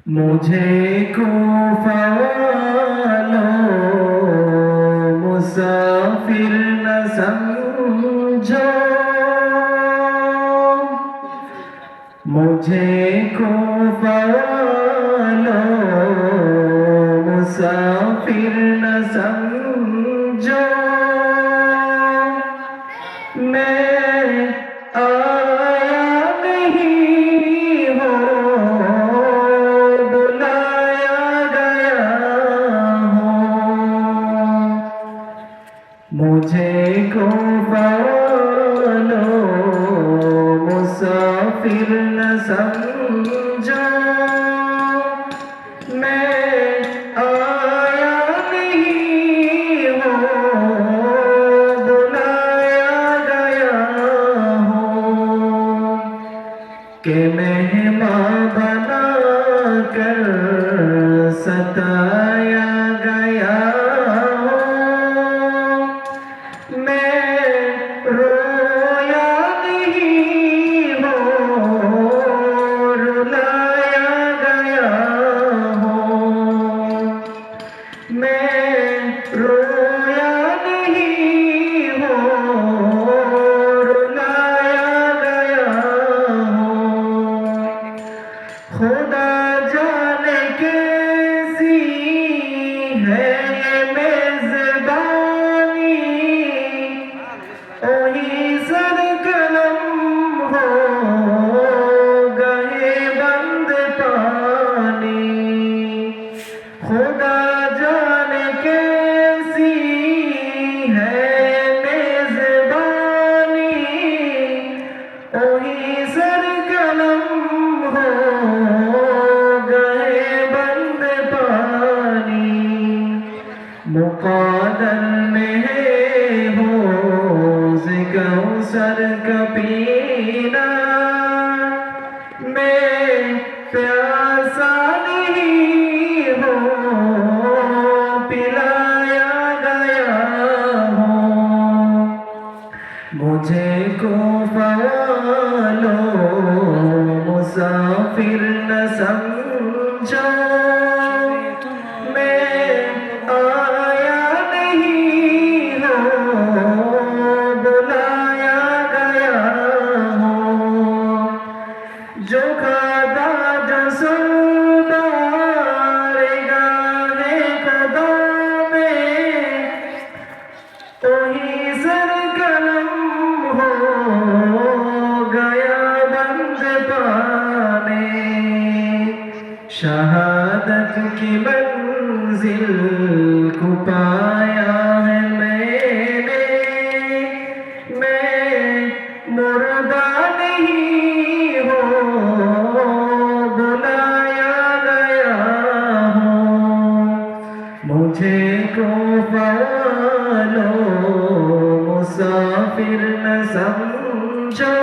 مجھے کو فوالو مسافر نہ سمجھو، مجھے کو فوالو مسافر نہ سمجھو، میں آیا نہیں ہوں، بلایا گیا ہوں، مجھے کو فالو مسافر نہ سمجھو، میں آیا نہیں ہوں، بلایا گیا ہوں، کہ مہمان بنا کر ستایا گیا ہوں، میں رویا نہیں ہوں، رلایا گیا ہوں، میں رویا نہیں ہوں، رلایا گیا ہوں، خدا جانے کیسی ہے یہ میزبانی، وہی سر قلم ہو گئے بند پانی، خدا جانے کیسی ہے میزبانی، وہی سر قلم ہو گئے بند پانی، مقادر میں ہے حوض کوثر کا پینا، میں پیاسا نہیں ہوں، پلایا گیا ہوں، مجھے کو فالو مسافر نہ سمجھو، میں آیا نہیں ہوں، بلایا گیا ہوں، جو کھاتا جو سنتا رگانے خدا میں، وہی سر قلم ہو گیا بند پانے، شہادت کی منزل کو پایا ہے میں نے، میں مردہ نہیں ہوں، بلایا گیا ہوں، مجھے کو فالو مسافر نہ سمجھو،